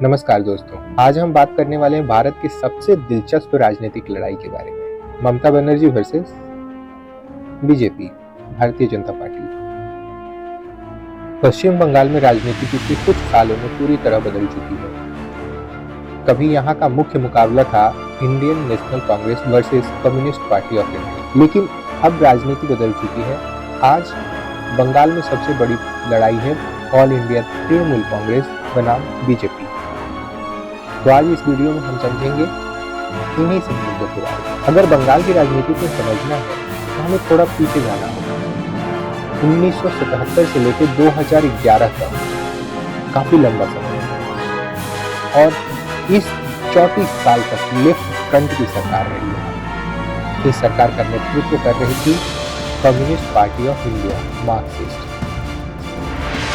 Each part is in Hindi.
नमस्कार दोस्तों, आज हम बात करने वाले हैं भारत की सबसे दिलचस्प राजनीतिक लड़ाई के बारे में। Mamata Banerjee versus BJP, Bharatiya Janata party. पश्चिम बंगाल में राजनीति पिछले कुछ सालों में पूरी तरह बदल चुकी है। कभी यहाँ का मुख्य मुकाबला था Indian national Congress versus communist party of India, लेकिन अब राजनीति बदल चुकी है। आज बंगाल में सबसे बड़ी लड़ाई है ऑल इंडिया तृणमूल कांग्रेस बनाम बीजेपी। तो आज इस वीडियो में हम समझेंगे इन्हीं सब मुद्दों के बारे में। अगर बंगाल की राजनीति को समझना है तो हमें थोड़ा पीछे जाना होगा। 1977 से लेकर 2011 तक काफी लंबा समय है और इस 34 साल तक लेफ्ट फ्रंट की सरकार रही है। इस सरकार का नेतृत्व कर रही थी communist party of India, Marxist,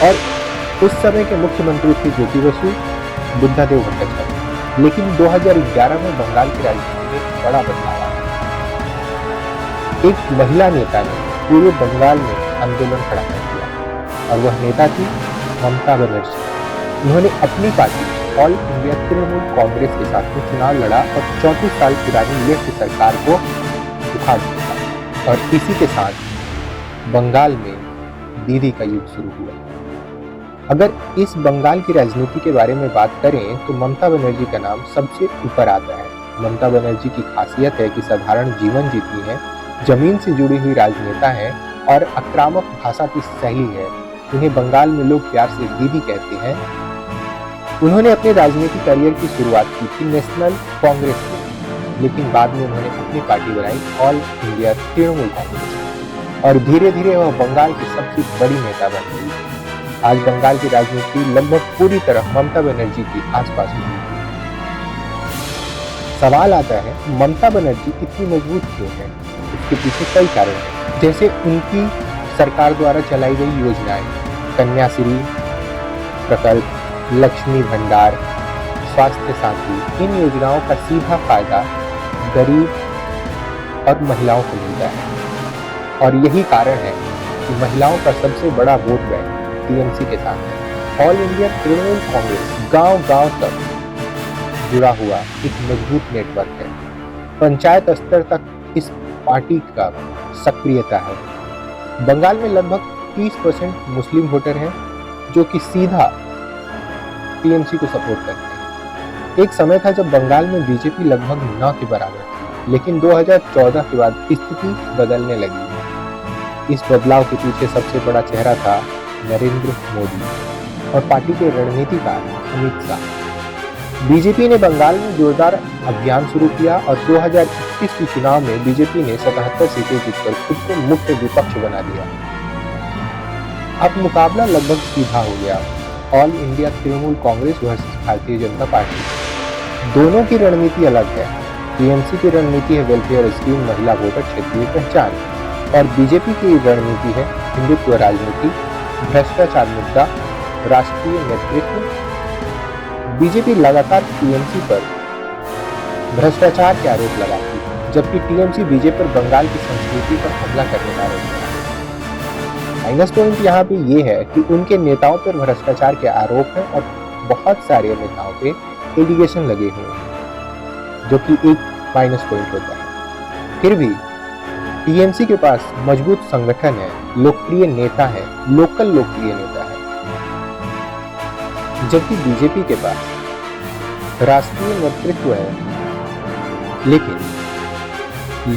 और उस समय के मुख्यमंत्री थे ज्योति बसु, बुद्धादेव भट्टाचार्य। लेकिन 2011 में बंगाल की राजनीति में बड़ा बदलाव आया। एक महिला नेता ने पूरे बंगाल में आंदोलन खड़ा कर दिया और वह नेता थी ममता बनर्जी। उन्होंने अपनी party all India Trinamool Congress के साथ में चुनाव लड़ा और 34 साल पुरानी लेफ्ट सरकार को उखाड़ दिया और इसी के साथ बंगाल में दीदी का युग शुरू हुआ। अगर इस बंगाल की राजनीति के बारे में बात करें तो ममता बनर्जी का नाम सबसे ऊपर आता है। ममता बनर्जी की खासियत है कि साधारण जीवन जीती है, जमीन से जुड़ी हुई राजनेता है और आक्रामक भाषा की शैली है। उन्हें बंगाल में लोग प्यार से दीदी कहते हैं। उन्होंने अपने राजनीतिक करियर की शुरुआत की थी नेशनल कांग्रेस में, लेकिन बाद में उन्होंने अपनी पार्टी बनाई ऑल इंडिया तृणमूल कांग्रेस और धीरे धीरे वह बंगाल की सबसे बड़ी नेता बन गई। आज बंगाल की राजनीति लगभग पूरी तरह ममता बनर्जी के आसपास घूमती है। सवाल आता है, ममता बनर्जी इतनी मजबूत क्यों है? इसके पीछे कई कारण हैं, जैसे उनकी सरकार द्वारा चलाई गई योजनाएं, कन्याश्री प्रकल्प, लक्ष्मी भंडार, स्वास्थ्य साथी। इन योजनाओं का सीधा फायदा गरीब और महिलाओं को मिलता है और यही कारण है कि महिलाओं का सबसे बड़ा वोट बैंक टीएमसी के साथ है। ऑल इंडिया तृणमूल कांग्रेस गांव-गांव तक जुड़ा हुआ एक मजबूत नेटवर्क है। पंचायत स्तर तक इस पार्टी का सक्रियता है। बंगाल में लगभग 30% मुस्लिम वोटर हैं जो कि सीधा टीएमसी को सपोर्ट करते हैं। एक समय था जब बंगाल में बीजेपी लगभग 9 के बराबर थी, लेकिन 2014 के बाद स्थिति बदलने लगी। इस बदलाव के पीछे सबसे बड़ा चेहरा था नरेंद्र मोदी और पार्टी के रणनीतिकार अमित शाह। बीजेपी ने बंगाल में जोरदार अभियान शुरू किया और 2021 के चुनाव में बीजेपी ने 77 सीटें जीतकर खुद को मुख्य विपक्ष बना दिया। अब मुकाबला लगभग सीधा हो गया। All India Trinamool Congress versus Bharatiya Janata party. दोनों की रणनीति अलग है। टीएमसी की रणनीति है वेलफेयर स्कीम, महिला वोटर, क्षेत्रीय पहचान, और बीजेपी की रणनीति है हिंदुत्व राजनीति, भ्रष्टाचार मुद्दा, राष्ट्रीय नेतृत्व। बीजेपी लगातार टीएमसी पर भ्रष्टाचार के आरोप लगाती है, जबकि टीएमसी बीजेपी पर बंगाल की संस्कृति पर हमला करने का आरोप लगाती है। माइनस पॉइंट यहाँ पे ये है कि उनके नेताओं पर भ्रष्टाचार के आरोप हैं और बहुत सारे नेताओं पे एलिगेशन लगे हुए हैं, जो कि एक माइनस पॉइंट होता है। फिर भी टीएमसी के पास मजबूत संगठन है, लोकप्रिय नेता है, लोकल लोकप्रिय नेता है, जबकि बीजेपी के पास राष्ट्रीय नेतृत्व है, लेकिन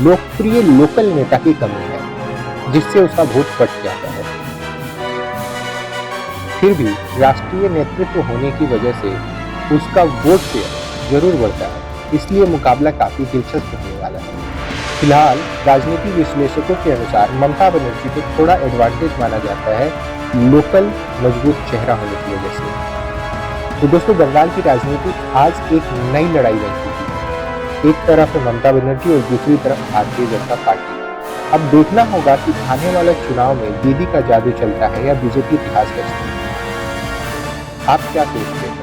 लोकप्रिय लोकल नेता की कमी है, जिससे उसका वोट कट जाता है। फिर भी राष्ट्रीय नेतृत्व होने की वजह से उसका वोट शेयर जरूर बढ़ता है, इसलिए मुकाबला काफी दिलचस्प होने वाला है। फिलहाल राजनीतिक विश्लेषकों के अनुसार ममता बनर्जी को थोड़ा एडवांटेज माना जाता है लोकल मजबूत चेहरा होने की वजह से। तो दोस्तों, बंगाल की राजनीति आज एक नई लड़ाई बन चुकी है। एक तरफ है ममता बनर्जी और दूसरी तरफ भारतीय जनता पार्टी। अब देखना होगा कि आने वाले चुनाव में दीदी का जादू चलता है या बीजेपी इतिहास रचती है। आप क्या सोचते हैं?